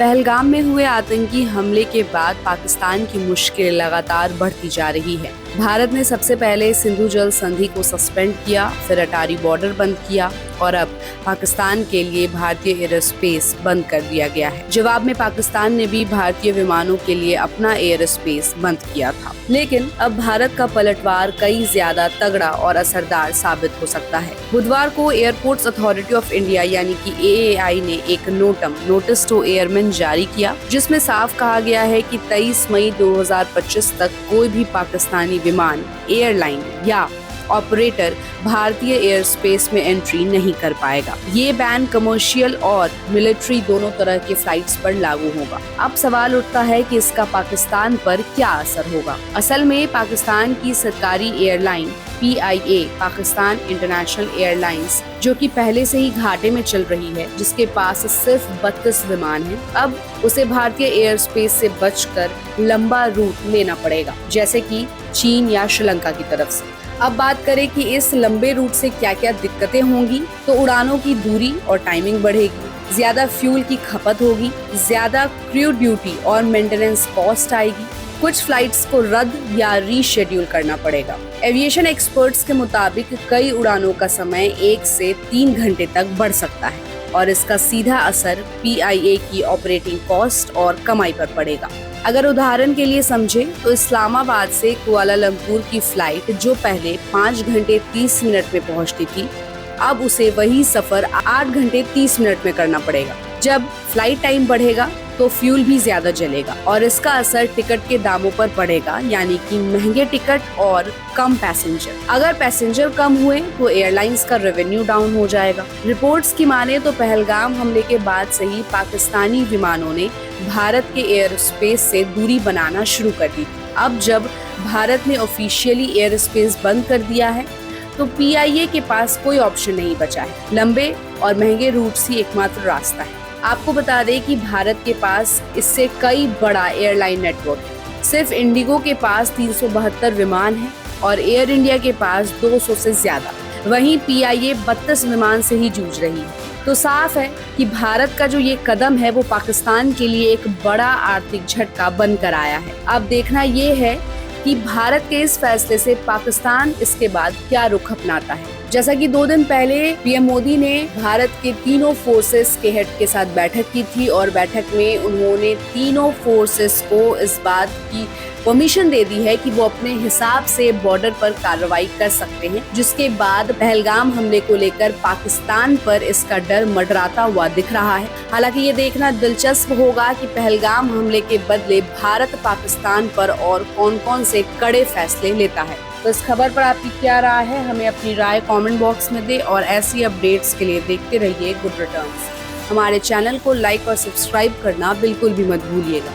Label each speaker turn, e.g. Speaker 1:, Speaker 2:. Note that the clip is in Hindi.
Speaker 1: पहलगाम में हुए आतंकी हमले के बाद पाकिस्तान की मुश्किल लगातार बढ़ती जा रही है। भारत ने सबसे पहले सिंधु जल संधि को सस्पेंड किया, फिर अटारी बॉर्डर बंद किया और अब पाकिस्तान के लिए भारतीय एयर स्पेस बंद कर दिया गया है। जवाब में पाकिस्तान ने भी भारतीय विमानों के लिए अपना एयर स्पेस बंद किया था। लेकिन अब भारत का पलटवार कई ज्यादा तगड़ा और असरदार साबित हो सकता है। बुधवार को एयरपोर्ट्स अथॉरिटी ऑफ इंडिया यानी कि AAI ने एक नोटिस टू एयरमैन जारी किया, जिसमें साफ कहा गया है कि 23 मई 2025 तक कोई भी पाकिस्तानी विमान, एयरलाइन या ऑपरेटर भारतीय एयर स्पेस में एंट्री नहीं कर पाएगा। ये बैन कमर्शियल और मिलिट्री दोनों तरह के फ्लाइट्स पर लागू होगा। अब सवाल उठता है कि इसका पाकिस्तान पर क्या असर होगा। असल में पाकिस्तान की सरकारी airline PIA, Pakistan international airlines, जो कि पहले से ही घाटे में चल रही है, जिसके पास सिर्फ 32 विमान हैं, अब उसे भारतीय एयर स्पेस से बचकर लंबा रूट लेना पड़ेगा, जैसे कि चीन या श्रीलंका की तरफ से। अब बात करें कि इस लंबे रूट से क्या क्या दिक्कतें होंगी, तो उड़ानों की दूरी और टाइमिंग बढ़ेगी, ज्यादा फ्यूल की खपत होगी, ज्यादा क्रू ड्यूटी और मेंटेनेंस कॉस्ट आएगी, कुछ फ्लाइट्स को रद्द या रीशेड्यूल करना पड़ेगा। एविएशन एक्सपर्ट्स के मुताबिक कई उड़ानों का समय 1 से 3 घंटे तक बढ़ सकता है और इसका सीधा असर PIA की ऑपरेटिंग कॉस्ट और कमाई पर पड़ेगा। अगर उदाहरण के लिए समझें तो इस्लामाबाद से कुआलालंपुर की फ्लाइट जो पहले 5 घंटे 30 मिनट में पहुंचती थी, अब उसे वही सफर 8 घंटे 30 मिनट में करना पड़ेगा। जब फ्लाइट टाइम बढ़ेगा तो फ्यूल भी ज्यादा जलेगा और इसका असर टिकट के दामों पर पड़ेगा, यानी कि महंगे टिकट और कम पैसेंजर। अगर पैसेंजर कम हुए तो एयरलाइंस का रेवेन्यू डाउन हो जाएगा। रिपोर्ट्स की माने तो पहलगाम हमले के बाद से ही पाकिस्तानी विमानों ने भारत के एयर स्पेस से दूरी बनाना शुरू कर दी। अब जब भारत ने ऑफिशियली एयर स्पेस बंद कर दिया है तो PIA के पास कोई ऑप्शन नहीं बचा है। लंबे और महंगे रूट्स ही एकमात्र रास्ता है। आपको बता दें कि भारत के पास इससे कई बड़ा एयरलाइन नेटवर्क है। सिर्फ इंडिगो के पास 372 विमान हैं और एयर इंडिया के पास 200 से ज्यादा। वहीं PIA 32 विमान से ही जूझ रही है। तो साफ है कि भारत का जो ये कदम है वो पाकिस्तान के लिए एक बड़ा आर्थिक झटका बनकर आया है। अब देखना ये है कि भारत के इस फैसले से पाकिस्तान इसके बाद क्या रुख अपनाता है। जैसा कि 2 दिन पहले PM मोदी ने भारत के तीनों फोर्सेस के हेड के साथ बैठक की थी और बैठक में उन्होंने तीनों फोर्सेस को इस बात की परमिशन दे दी है कि वो अपने हिसाब से बॉर्डर पर कार्रवाई कर सकते हैं, जिसके बाद पहलगाम हमले को लेकर पाकिस्तान पर इसका डर मंडराता हुआ दिख रहा है। हालांकि ये देखना दिलचस्प होगा कि पहलगाम हमले के बदले भारत पाकिस्तान पर और कौन-कौन से कड़े फैसले लेता है। तो इस खबर पर आपकी क्या राय है, हमें अपनी राय कमेंट बॉक्स में दे और ऐसी अपडेट्स के लिए देखते रहिए गुड रिटर्न्स। हमारे चैनल को लाइक और सब्सक्राइब करना बिल्कुल भी मत भूलिएगा।